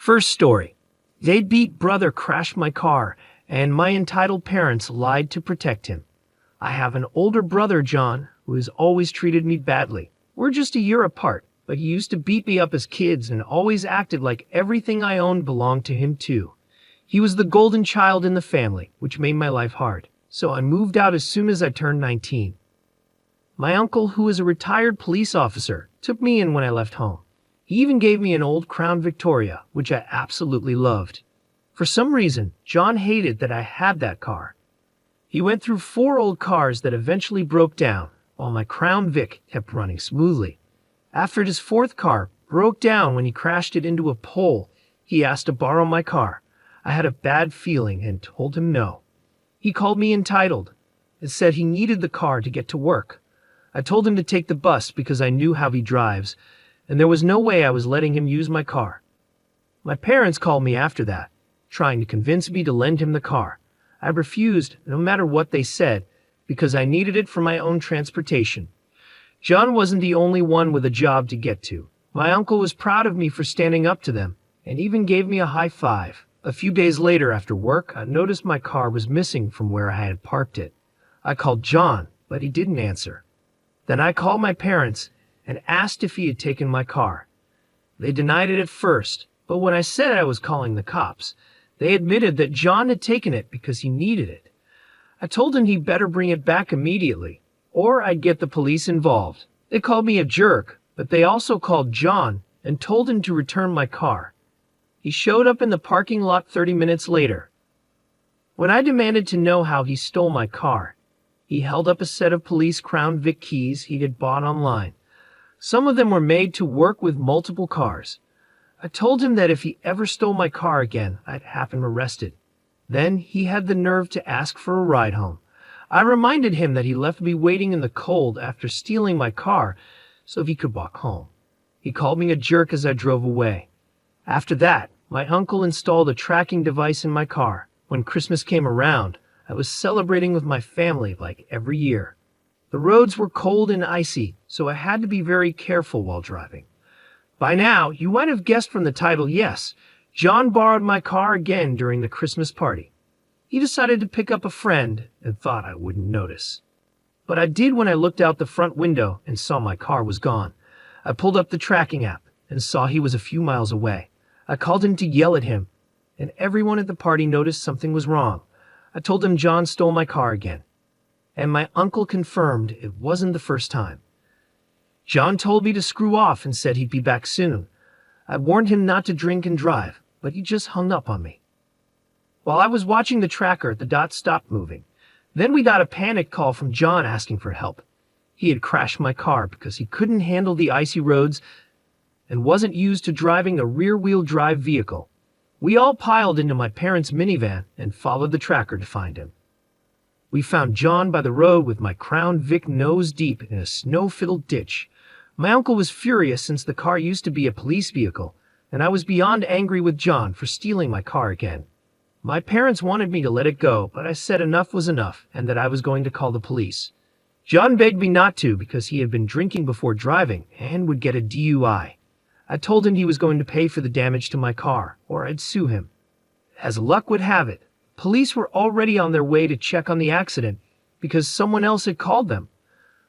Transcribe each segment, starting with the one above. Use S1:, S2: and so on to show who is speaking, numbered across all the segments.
S1: First story. Deadbeat brother crashed my car, and my entitled parents lied to protect him. I have an older brother, John, who has always treated me badly. We're just a year apart, but he used to beat me up as kids and always acted like everything I owned belonged to him too. He was the golden child in the family, which made my life hard, so I moved out as soon as I turned 19. My uncle, who is a retired police officer, took me in when I left home. He even gave me an old Crown Victoria, which I absolutely loved. For some reason, John hated that I had that car. He went through 4 old cars that eventually broke down, while my Crown Vic kept running smoothly. After his 4th car broke down when he crashed it into a pole, he asked to borrow my car. I had a bad feeling and told him no. He called me entitled and said he needed the car to get to work. I told him to take the bus because I knew how he drives, and there was no way I was letting him use my car. My parents called me after that, trying to convince me to lend him the car. I refused, no matter what they said, because I needed it for my own transportation. John wasn't the only one with a job to get to. My uncle was proud of me for standing up to them, and even gave me a high five. A few days later after work, I noticed my car was missing from where I had parked it. I called John, but he didn't answer. Then I called my parents and asked if he had taken my car. They denied it at first, but when I said I was calling the cops, they admitted that John had taken it because he needed it. I told him he better bring it back immediately, or I'd get the police involved. They called me a jerk, but they also called John and told him to return my car. He showed up in the parking lot 30 minutes later. When I demanded to know how he stole my car, he held up a set of police Crown Vic keys he had bought online. Some of them were made to work with multiple cars. I told him that if he ever stole my car again, I'd have him arrested. Then he had the nerve to ask for a ride home. I reminded him that he left me waiting in the cold after stealing my car so he could walk home. He called me a jerk as I drove away. After that, my uncle installed a tracking device in my car. When Christmas came around, I was celebrating with my family like every year. The roads were cold and icy, so I had to be very careful while driving. By now, you might have guessed from the title, yes, John borrowed my car again during the Christmas party. He decided to pick up a friend and thought I wouldn't notice. But I did when I looked out the front window and saw my car was gone. I pulled up the tracking app and saw he was a few miles away. I called him to yell at him, and everyone at the party noticed something was wrong. I told him John stole my car again, and my uncle confirmed it wasn't the first time. John told me to screw off and said he'd be back soon. I warned him not to drink and drive, but he just hung up on me. While I was watching the tracker, the dots stopped moving. Then we got a panic call from John asking for help. He had crashed my car because he couldn't handle the icy roads and wasn't used to driving a rear-wheel drive vehicle. We all piled into my parents' minivan and followed the tracker to find him. We found John by the road with my Crown Vic nose deep in a snow-filled ditch. My uncle was furious since the car used to be a police vehicle, and I was beyond angry with John for stealing my car again. My parents wanted me to let it go, but I said enough was enough and that I was going to call the police. John begged me not to because he had been drinking before driving and would get a DUI. I told him he was going to pay for the damage to my car, or I'd sue him. As luck would have it, police were already on their way to check on the accident because someone else had called them.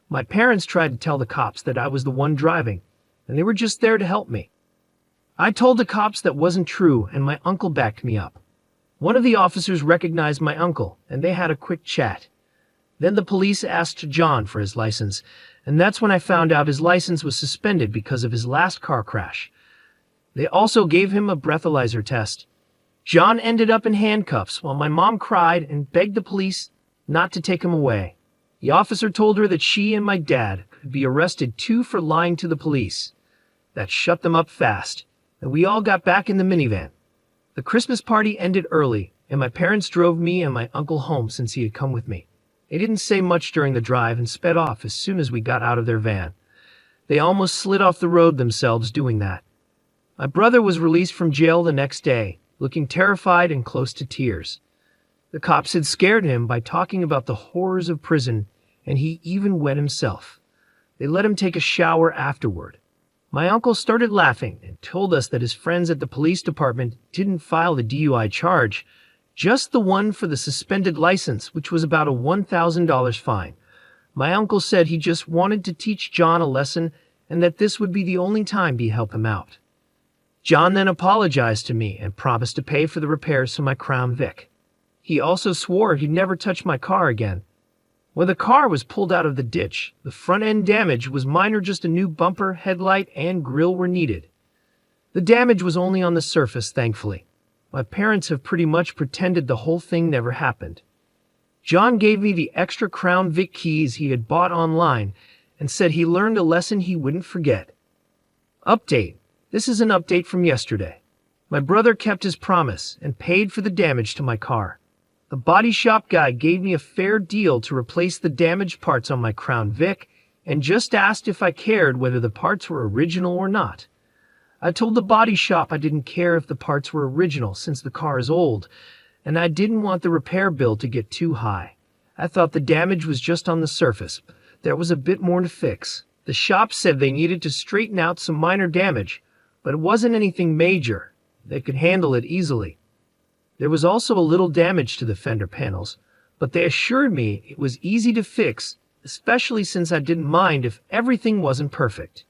S1: My parents tried to tell the cops that I was the one driving, and they were just there to help me. I told the cops that wasn't true, and my uncle backed me up. One of the officers recognized my uncle, and they had a quick chat. Then the police asked John for his license, and that's when I found out his license was suspended because of his last car crash. They also gave him a breathalyzer test. John ended up in handcuffs while my mom cried and begged the police not to take him away. The officer told her that she and my dad could be arrested too for lying to the police. That shut them up fast, and we all got back in the minivan. The Christmas party ended early, and my parents drove me and my uncle home since he had come with me. They didn't say much during the drive and sped off as soon as we got out of their van. They almost slid off the road themselves doing that. My brother was released from jail the next day, looking terrified and close to tears. The cops had scared him by talking about the horrors of prison, and he even wet himself. They let him take a shower afterward. My uncle started laughing and told us that his friends at the police department didn't file the DUI charge, just the one for the suspended license, which was about a $1,000 fine. My uncle said he just wanted to teach John a lesson and that this would be the only time he'd help him out. John then apologized to me and promised to pay for the repairs to my Crown Vic. He also swore he'd never touch my car again. When the car was pulled out of the ditch, the front end damage was minor, just a new bumper, headlight, and grille were needed. The damage was only on the surface, thankfully. My parents have pretty much pretended the whole thing never happened. John gave me the extra Crown Vic keys he had bought online and said he learned a lesson he wouldn't forget. Update. This is an update from yesterday. My brother kept his promise and paid for the damage to my car. The body shop guy gave me a fair deal to replace the damaged parts on my Crown Vic and just asked if I cared whether the parts were original or not. I told the body shop I didn't care if the parts were original since the car is old, and I didn't want the repair bill to get too high. I thought the damage was just on the surface. There was a bit more to fix. The shop said they needed to straighten out some minor damage, but it wasn't anything major. They could handle it easily. There was also a little damage to the fender panels, but they assured me it was easy to fix, especially since I didn't mind if everything wasn't perfect.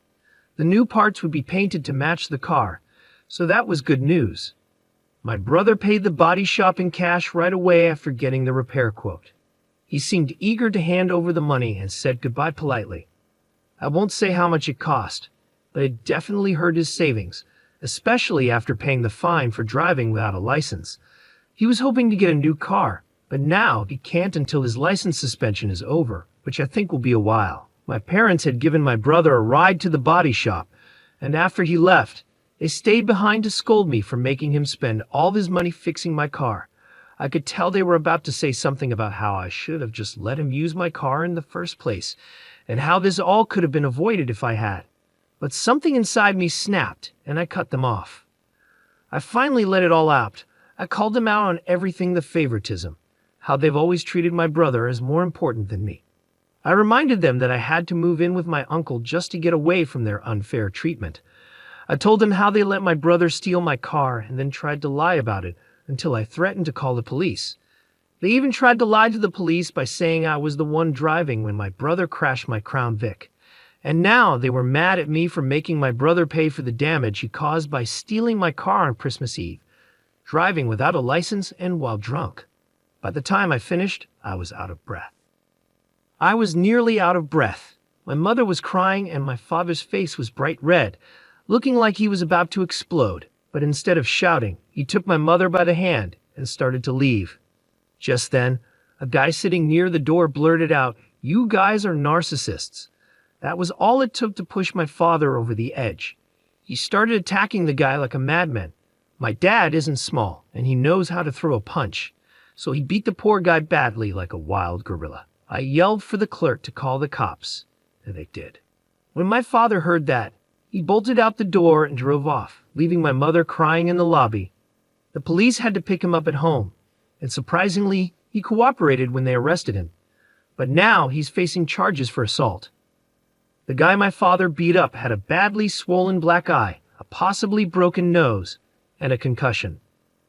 S1: The new parts would be painted to match the car, so that was good news. My brother paid the body shop in cash right away after getting the repair quote. He seemed eager to hand over the money and said goodbye politely. I won't say how much it cost, but it definitely hurt his savings, especially after paying the fine for driving without a license. He was hoping to get a new car, but now he can't until his license suspension is over, which I think will be a while. My parents had given my brother a ride to the body shop, and after he left, they stayed behind to scold me for making him spend all his money fixing my car. I could tell they were about to say something about how I should have just let him use my car in the first place, and how this all could have been avoided if I had. But something inside me snapped, and I cut them off. I finally let it all out. I called them out on everything, the favoritism, how they've always treated my brother as more important than me. I reminded them that I had to move in with my uncle just to get away from their unfair treatment. I told them how they let my brother steal my car and then tried to lie about it until I threatened to call the police. They even tried to lie to the police by saying I was the one driving when my brother crashed my Crown Vic. And now they were mad at me for making my brother pay for the damage he caused by stealing my car on Christmas Eve, driving without a license and while drunk. By the time I finished, I was out of breath. I was nearly out of breath. My mother was crying and my father's face was bright red, looking like he was about to explode. But instead of shouting, he took my mother by the hand and started to leave. Just then, a guy sitting near the door blurted out, "You guys are narcissists." That was all it took to push my father over the edge. He started attacking the guy like a madman. My dad isn't small, and he knows how to throw a punch, so he beat the poor guy badly like a wild gorilla. I yelled for the clerk to call the cops, and they did. When my father heard that, he bolted out the door and drove off, leaving my mother crying in the lobby. The police had to pick him up at home, and surprisingly, he cooperated when they arrested him. But now he's facing charges for assault. The guy my father beat up had a badly swollen black eye, a possibly broken nose, and a concussion.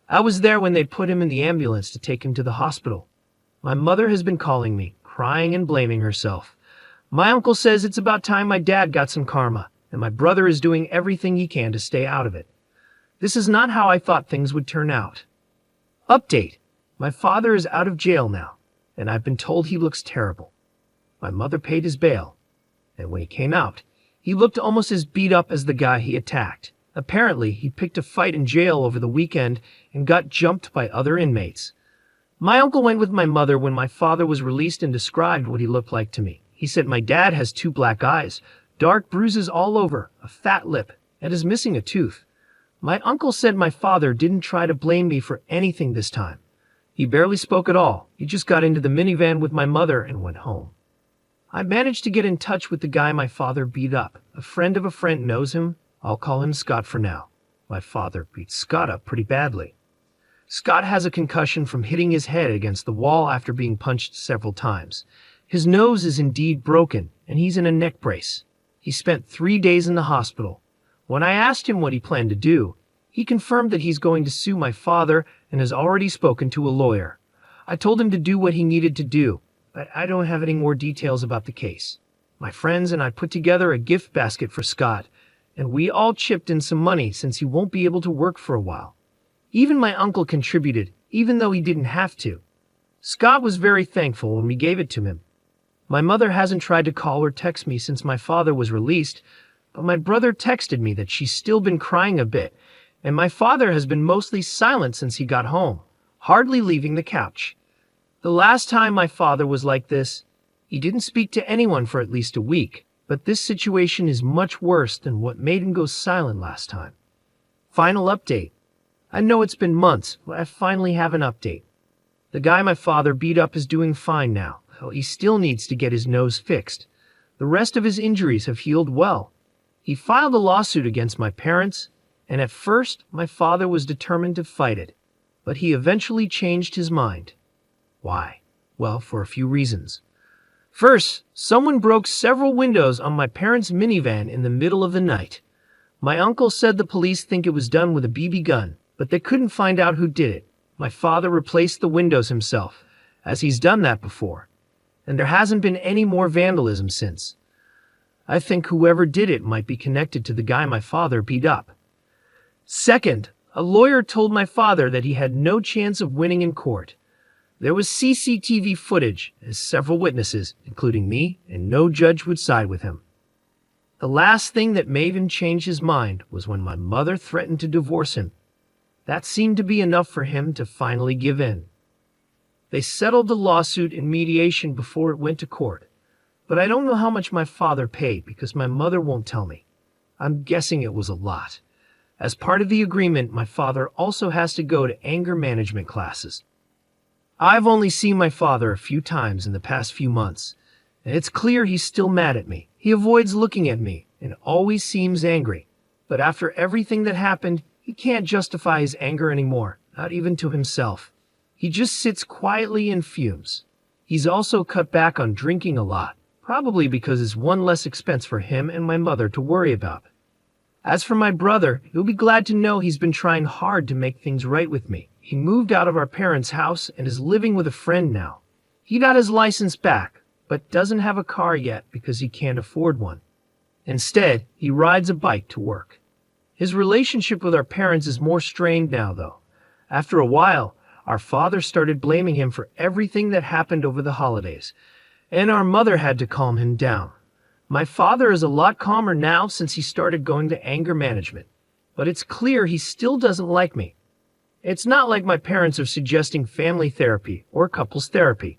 S1: I was there when they put him in the ambulance to take him to the hospital. My mother has been calling me, crying and blaming herself. My uncle says it's about time my dad got some karma, and my brother is doing everything he can to stay out of it. This is not how I thought things would turn out. Update. My father is out of jail now, and I've been told he looks terrible. My mother paid his bail, and when he came out, he looked almost as beat up as the guy he attacked. Apparently, he picked a fight in jail over the weekend and got jumped by other inmates. My uncle went with my mother when my father was released and described what he looked like to me. He said my dad has 2 black eyes, dark bruises all over, a fat lip, and is missing a tooth. My uncle said my father didn't try to blame me for anything this time. He barely spoke at all. He just got into the minivan with my mother and went home. I managed to get in touch with the guy my father beat up. A friend of a friend knows him. I'll call him Scott for now. My father beat Scott up pretty badly. Scott has a concussion from hitting his head against the wall after being punched several times. His nose is indeed broken, and he's in a neck brace. He spent 3 days in the hospital. When I asked him what he planned to do, he confirmed that he's going to sue my father and has already spoken to a lawyer. I told him to do what he needed to do, but I don't have any more details about the case. My friends and I put together a gift basket for Scott, and we all chipped in some money since he won't be able to work for a while. Even my uncle contributed, even though he didn't have to. Scott was very thankful when we gave it to him. My mother hasn't tried to call or text me since my father was released, but my brother texted me that she's still been crying a bit, and my father has been mostly silent since he got home, hardly leaving the couch. The last time my father was like this, he didn't speak to anyone for at least a week, but this situation is much worse than what made him go silent last time. Final update. I know it's been months, but I finally have an update. The guy my father beat up is doing fine now, though he still needs to get his nose fixed. The rest of his injuries have healed well. He filed a lawsuit against my parents, and at first my father was determined to fight it, but he eventually changed his mind. Why? Well, for a few reasons. First, someone broke several windows on my parents' minivan in the middle of the night. My uncle said the police think it was done with a BB gun, but they couldn't find out who did it. My father replaced the windows himself, as he's done that before, and there hasn't been any more vandalism since. I think whoever did it might be connected to the guy my father beat up. Second, a lawyer told my father that he had no chance of winning in court. There was CCTV footage as several witnesses, including me, and no judge would side with him. The last thing that made him change his mind was when my mother threatened to divorce him. That seemed to be enough for him to finally give in. They settled the lawsuit in mediation before it went to court, but I don't know how much my father paid because my mother won't tell me. I'm guessing it was a lot. As part of the agreement, my father also has to go to anger management classes. I've only seen my father a few times in the past few months, and it's clear he's still mad at me. He avoids looking at me and always seems angry. But after everything that happened, he can't justify his anger anymore, not even to himself. He just sits quietly and fumes. He's also cut back on drinking a lot, probably because it's one less expense for him and my mother to worry about. As for my brother, you'll be glad to know he's been trying hard to make things right with me. He moved out of our parents' house and is living with a friend now. He got his license back, but doesn't have a car yet because he can't afford one. Instead, he rides a bike to work. His relationship with our parents is more strained now, though. After a while, our father started blaming him for everything that happened over the holidays, and our mother had to calm him down. My father is a lot calmer now since he started going to anger management, but it's clear he still doesn't like me. It's not like my parents are suggesting family therapy or couples therapy.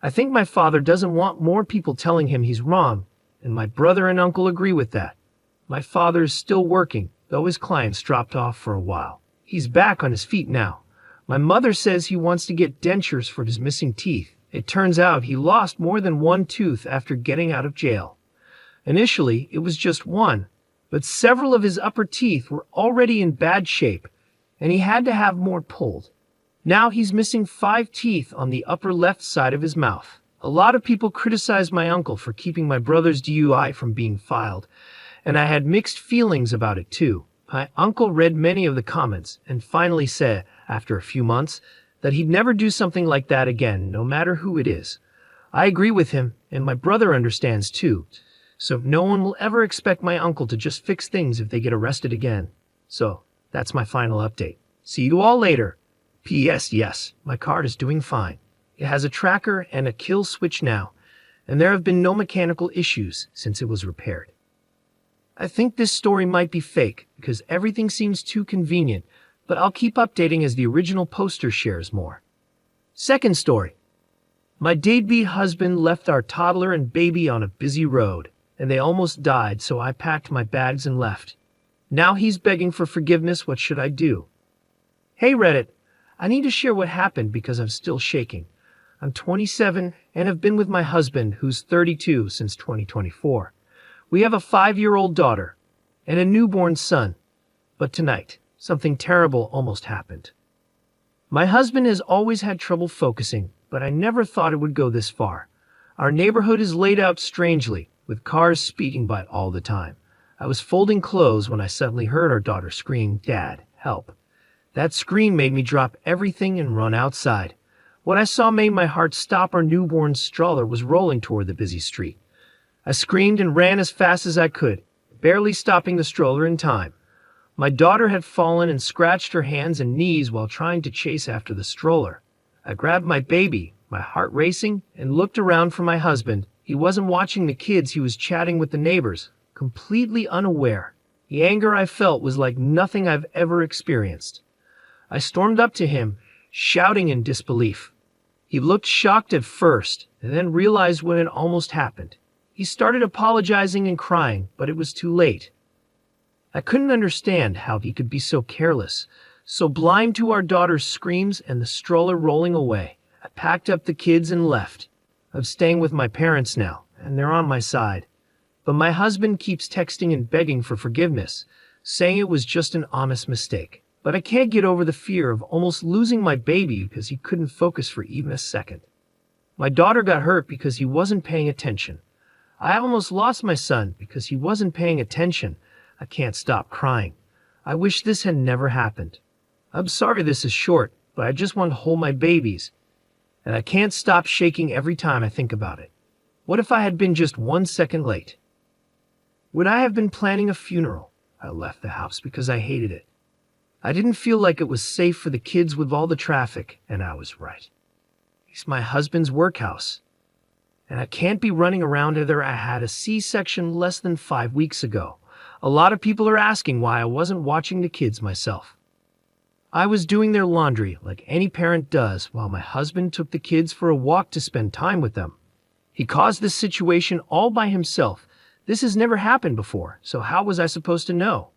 S1: I think my father doesn't want more people telling him he's wrong, and my brother and uncle agree with that. My father is still working, though his clients dropped off for a while. He's back on his feet now. My mother says he wants to get dentures for his missing teeth. It turns out he lost more than one tooth after getting out of jail. Initially, it was just one, but several of his upper teeth were already in bad shape, and he had to have more pulled. Now he's missing 5 teeth on the upper left side of his mouth. A lot of people criticized my uncle for keeping my brother's DUI from being filed, and I had mixed feelings about it too. My uncle read many of the comments and finally said, after a few months, that he'd never do something like that again, no matter who it is. I agree with him, and my brother understands too. So no one will ever expect my uncle to just fix things if they get arrested again. So that's my final update. See you all later. P.S. Yes, my car is doing fine. It has a tracker and a kill switch now, and there have been no mechanical issues since it was repaired. I think this story might be fake because everything seems too convenient, but I'll keep updating as the original poster shares more. Second story. My deadbeat husband left our toddler and baby on a busy road, and they almost died, so I packed my bags and left. Now he's begging for forgiveness. What should I do? Hey Reddit, I need to share what happened because I'm still shaking. I'm 27 and have been with my husband, who's 32, since 2024. We have a 5-year-old daughter and a newborn son. But tonight, something terrible almost happened. My husband has always had trouble focusing, but I never thought it would go this far. Our neighborhood is laid out strangely. with cars speeding by all the time. I was folding clothes when I suddenly heard our daughter scream, "Dad, help." That scream made me drop everything and run outside. What I saw made my heart stop. Our newborn stroller was rolling toward the busy street. I screamed and ran as fast as I could, barely stopping the stroller in time. My daughter had fallen and scratched her hands and knees while trying to chase after the stroller. I grabbed my baby, my heart racing, and looked around for my husband. He wasn't watching the kids, he was chatting with the neighbors, completely unaware. The anger I felt was like nothing I've ever experienced. I stormed up to him, shouting in disbelief. He looked shocked at first, and then realized what had almost happened. He started apologizing and crying, but it was too late. I couldn't understand how he could be so careless, so blind to our daughter's screams and the stroller rolling away. I packed up the kids and left. I'm staying with my parents now, and they're on my side. But my husband keeps texting and begging for forgiveness, saying it was just an honest mistake. But I can't get over the fear of almost losing my baby because he couldn't focus for even a second. My daughter got hurt because he wasn't paying attention. I almost lost my son because he wasn't paying attention. I can't stop crying. I wish this had never happened. I'm sorry this is short, but I just want to hold my babies. And I can't stop shaking every time I think about it. What if I had been just 1 second late? Would I have been planning a funeral? I left the house because I hated it. I didn't feel like it was safe for the kids with all the traffic, and I was right. It's my husband's workhouse, and I can't be running around either. I had a C-section less than 5 weeks ago. A lot of people are asking why I wasn't watching the kids myself. I was doing their laundry like any parent does while my husband took the kids for a walk to spend time with them. He caused this situation all by himself. This has never happened before, so how was I supposed to know?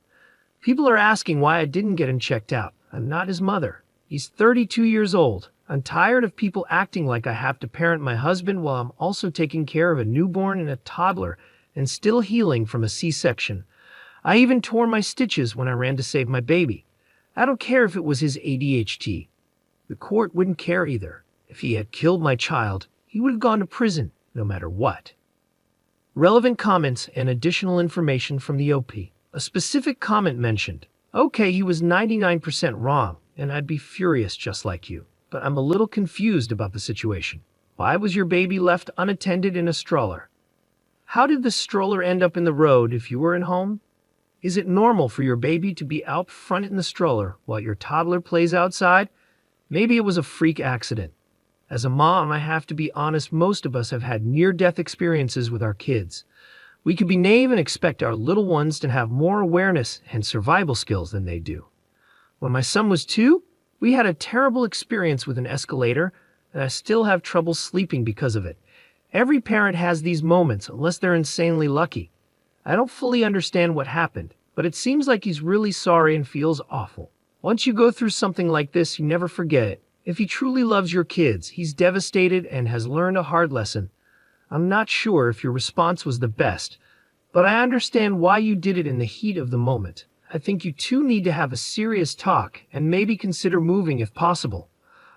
S1: People are asking why I didn't get him checked out. I'm not his mother. He's 32 years old. I'm tired of people acting like I have to parent my husband while I'm also taking care of a newborn and a toddler and still healing from a C-section. I even tore my stitches when I ran to save my baby. I don't care if it was his ADHD. The court wouldn't care either. If he had killed my child, he would have gone to prison, no matter what. Relevant comments and additional information from the OP. A specific comment mentioned, "Okay, he was 99% wrong, and I'd be furious just like you. But I'm a little confused about the situation. Why was your baby left unattended in a stroller? How did the stroller end up in the road if you were at home? Is it normal for your baby to be out front in the stroller while your toddler plays outside? Maybe it was a freak accident. As a mom, I have to be honest, most of us have had near-death experiences with our kids. We could be naive and expect our little ones to have more awareness and survival skills than they do. When my son was 2, we had a terrible experience with an escalator, and I still have trouble sleeping because of it. Every parent has these moments unless they're insanely lucky. I don't fully understand what happened, but it seems like he's really sorry and feels awful. Once you go through something like this, you never forget it. If he truly loves your kids, he's devastated and has learned a hard lesson. I'm not sure if your response was the best, but I understand why you did it in the heat of the moment. I think you two need to have a serious talk and maybe consider moving if possible.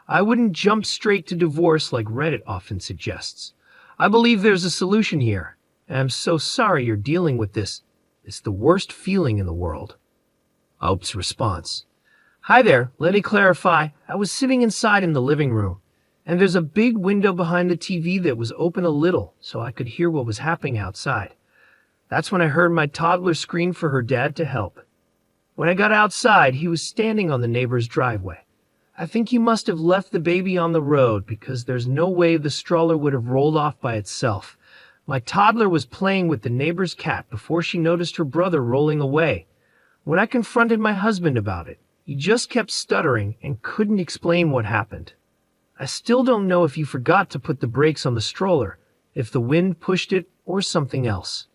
S1: I wouldn't jump straight to divorce like Reddit often suggests. I believe there's a solution here, and I'm so sorry you're dealing with this. It's the worst feeling in the world. Ope's response. Hi there, let me clarify. I was sitting inside in the living room, and there's a big window behind the TV that was open a little so I could hear what was happening outside. That's when I heard my toddler scream for her dad to help. When I got outside, he was standing on the neighbor's driveway. I think he must have left the baby on the road because there's no way the stroller would have rolled off by itself. My toddler was playing with the neighbor's cat before she noticed her brother rolling away. When I confronted my husband about it, he just kept stuttering and couldn't explain what happened. I still don't know if he forgot to put the brakes on the stroller, if the wind pushed it, or something else.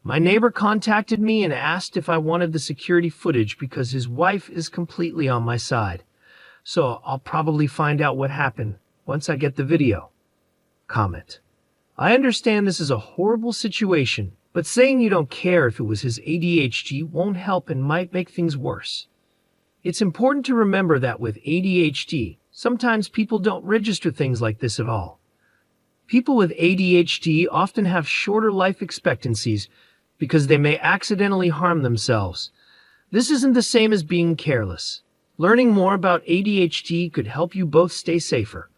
S1: My neighbor contacted me and asked if I wanted the security footage because his wife is completely on my side. So I'll probably find out what happened once I get the video. Comment. I understand this is a horrible situation, but saying you don't care if it was his ADHD won't help and might make things worse. It's important to remember that with ADHD, sometimes people don't register things like this at all. People with ADHD often have shorter life expectancies because they may accidentally harm themselves. This isn't the same as being careless. Learning more about ADHD could help you both stay safer.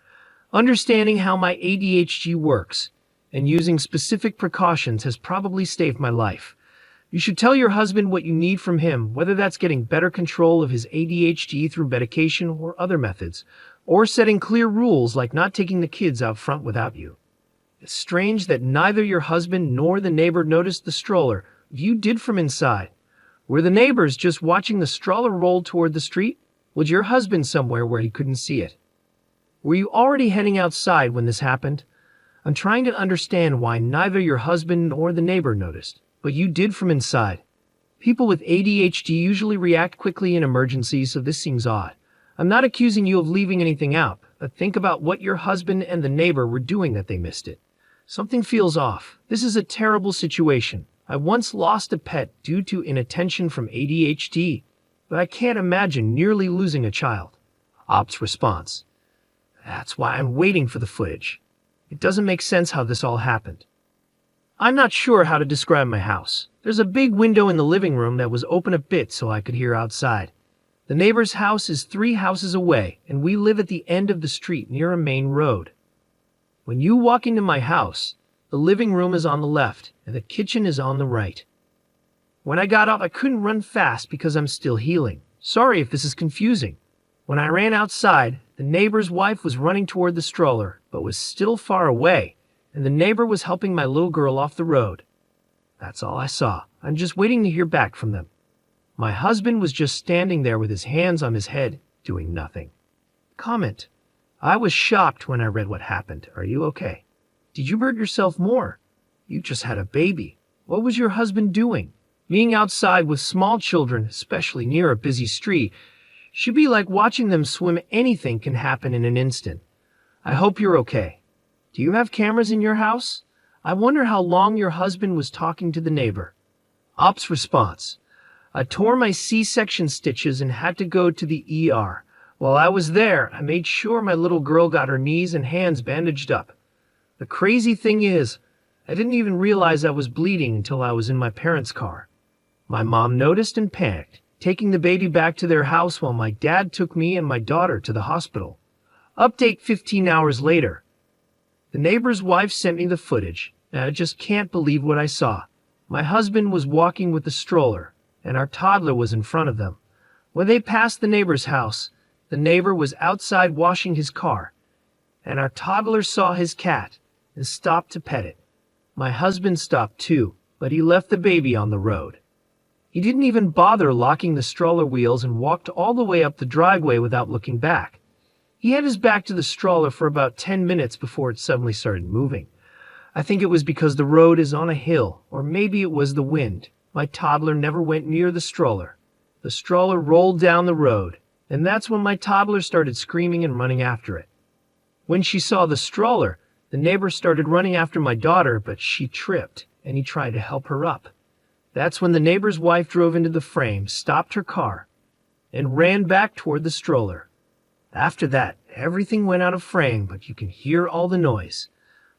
S1: Understanding how my ADHD works and using specific precautions has probably saved my life. You should tell your husband what you need from him, whether that's getting better control of his ADHD through medication or other methods, or setting clear rules like not taking the kids out front without you. It's strange that neither your husband nor the neighbor noticed the stroller you did from inside. Were the neighbors just watching the stroller roll toward the street? Was your husband somewhere where he couldn't see it? Were you already heading outside when this happened? I'm trying to understand why neither your husband nor the neighbor noticed, but you did from inside. People with ADHD usually react quickly in emergencies, so this seems odd. I'm not accusing you of leaving anything out, but think about what your husband and the neighbor were doing that they missed it. Something feels off. This is a terrible situation. I once lost a pet due to inattention from ADHD, but I can't imagine nearly losing a child. Op's response. That's why I'm waiting for the footage. It doesn't make sense how this all happened. I'm not sure how to describe my house. There's a big window in the living room that was open a bit so I could hear outside. The neighbor's house is 3 houses away, and we live at the end of the street near a main road. When you walk into my house, the living room is on the left, and the kitchen is on the right. When I got up, I couldn't run fast because I'm still healing. Sorry if this is confusing. When I ran outside, the neighbor's wife was running toward the stroller, but was still far away, and the neighbor was helping my little girl off the road. That's all I saw. I'm just waiting to hear back from them. My husband was just standing there with his hands on his head, doing nothing. Comment. I was shocked when I read what happened. Are you okay? Did you hurt yourself more? You just had a baby. What was your husband doing? Being outside with small children, especially near a busy street, should be like watching them swim. Anything can happen in an instant. I hope you're okay. Do you have cameras in your house? I wonder how long your husband was talking to the neighbor. Op's response. I tore my C-section stitches and had to go to the ER. While I was there, I made sure my little girl got her knees and hands bandaged up. The crazy thing is, I didn't even realize I was bleeding until I was in my parents' car. My mom noticed and panicked, taking the baby back to their house while my dad took me and my daughter to the hospital. Update 15 hours later. The neighbor's wife sent me the footage, and I just can't believe what I saw. My husband was walking with the stroller, and our toddler was in front of them. When they passed the neighbor's house, the neighbor was outside washing his car, and our toddler saw his cat and stopped to pet it. My husband stopped too, but he left the baby on the road. He didn't even bother locking the stroller wheels and walked all the way up the driveway without looking back. He had his back to the stroller for about 10 minutes before it suddenly started moving. I think it was because the road is on a hill, or maybe it was the wind. My toddler never went near the stroller. The stroller rolled down the road, and that's when my toddler started screaming and running after it. When she saw the stroller, the neighbor started running after my daughter, but she tripped, and he tried to help her up. That's when the neighbor's wife drove into the frame, stopped her car, and ran back toward the stroller. After that, everything went out of frame, but you can hear all the noise.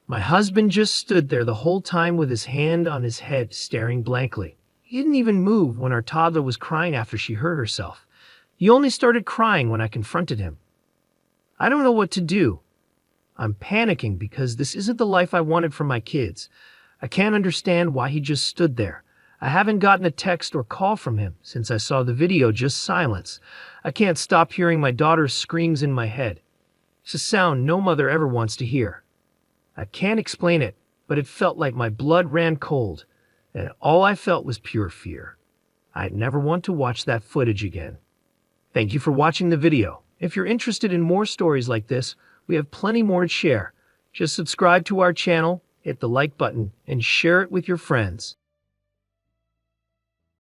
S1: My husband just stood there the whole time with his hand on his head, staring blankly. He didn't even move when our toddler was crying after she hurt herself. He only started crying when I confronted him. I don't know what to do. I'm panicking because this isn't the life I wanted for my kids. I can't understand why he just stood there. I haven't gotten a text or call from him since I saw the video, just silence. I can't stop hearing my daughter's screams in my head. It's a sound no mother ever wants to hear. I can't explain it, but it felt like my blood ran cold, and all I felt was pure fear. I'd never want to watch that footage again. Thank you for watching the video. If you're interested in more stories like this, we have plenty more to share. Just subscribe to our channel, hit the like button, and share it with your friends.